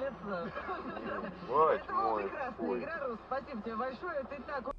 лицо. Вот Это была мой прекрасная путь. игра, Рус. Спасибо тебе большое. Ты так...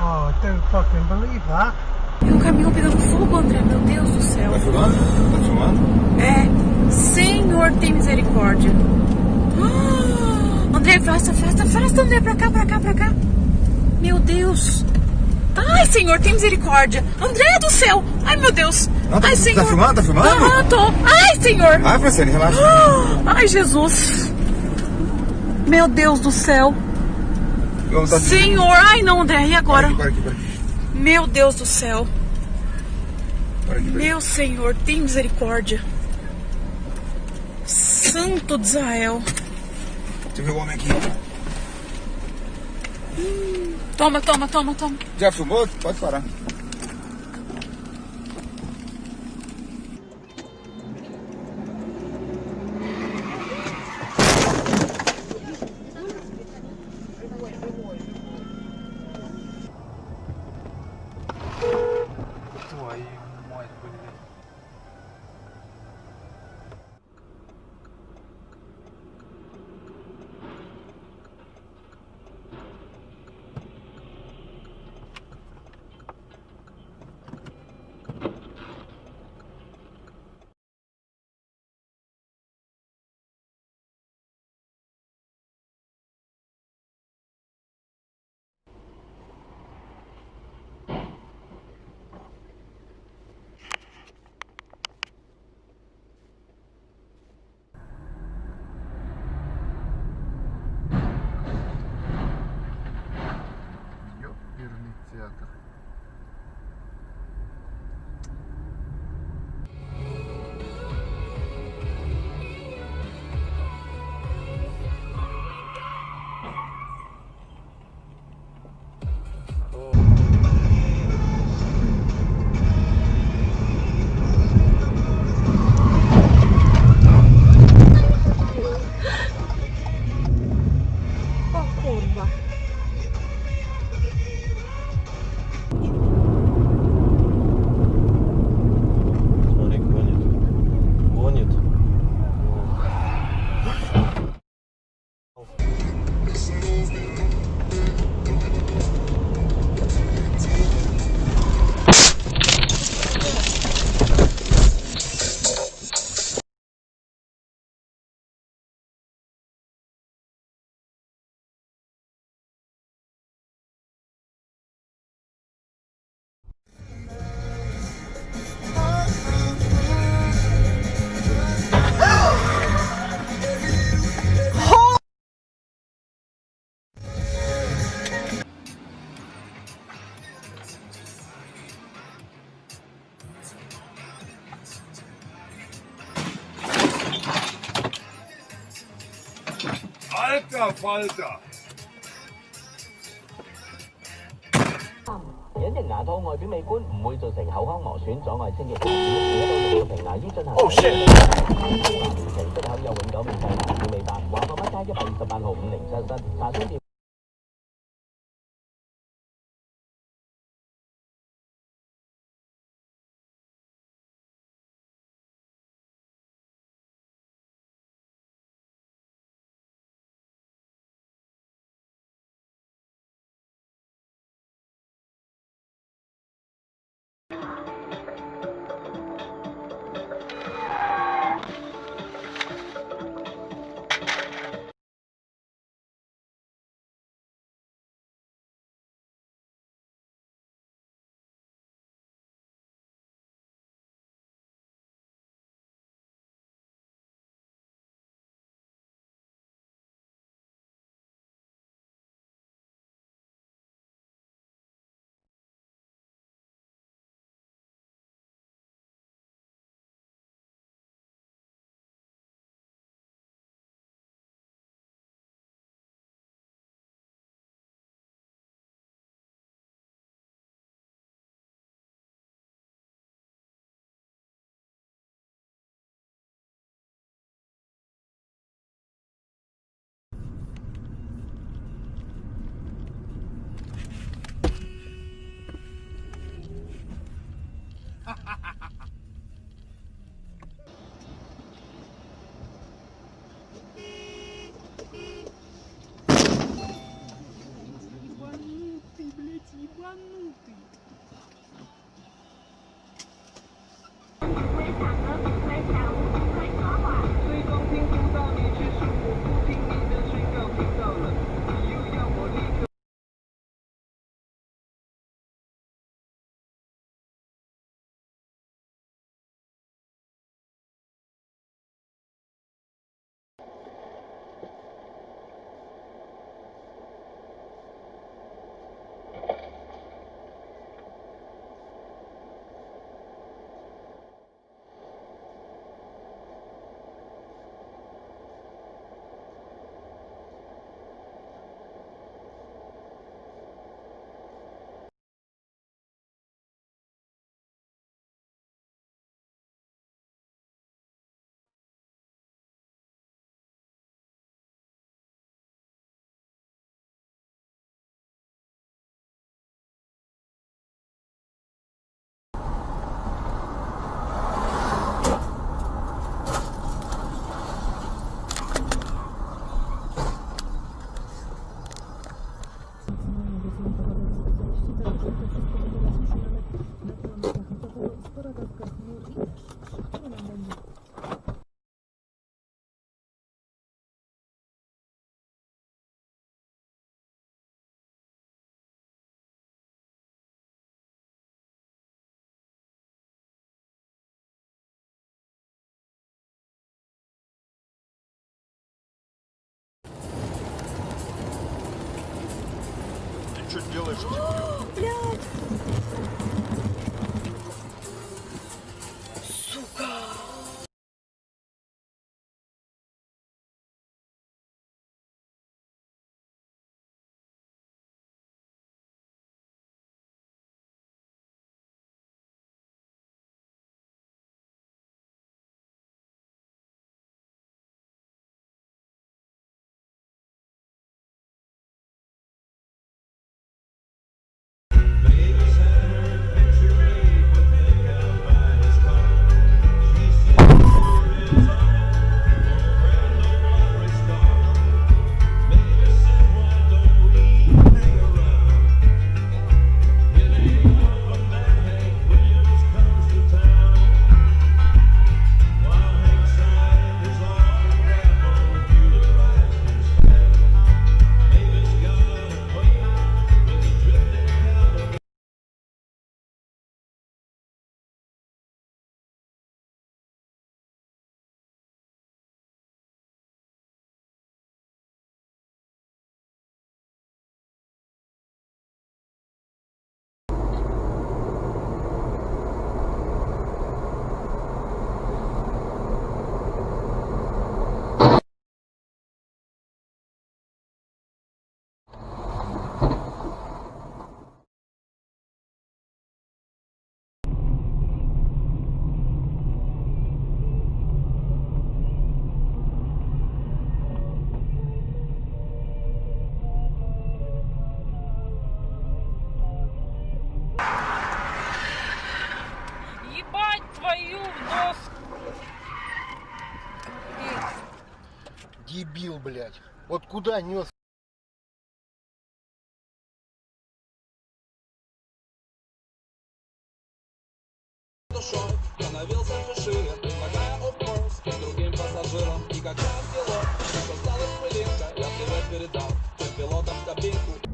Oh, I don't fucking believe that. E o caminhão pegando fogo, André, meu Deus do céu. Tá filmando? Tá filmando? É, Senhor, tem misericórdia. André, afasta, André, pra cá. Meu Deus. Ai, Senhor, tem misericórdia. André do céu. Ai, meu Deus. Não, Ai, Senhor. Tá filmando? Tá filmando? Aham, tô. Ai, Senhor. Vai, Franciane, relaxa. Ai, Jesus. Meu Deus do céu. Vamos tá Senhor. Ai, não, André, e agora? Para aqui. Meu Deus do céu. Para aqui. Meu Senhor, tem misericórdia. Santo de Israel. Deixa eu ver o homem aqui. Toma. Já filmou? Pode parar. Alter Falter! 隱形牙套外表美觀，唔會造成口腔磨損，阻礙清潔發展。而到6個平牙醫進行口腔療程，出口有永久免費牙齒美白。華埠乜街128號5077，查詢電。Что ты делаешь? Блядь! Сука! Baby said Дебил, блядь. Вот куда нес? Становился все шире, предлагая of course другим пассажирам. И как раз дело, создалась пылинка. Я привет передал всем пилотам в кабинку.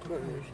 Конечно.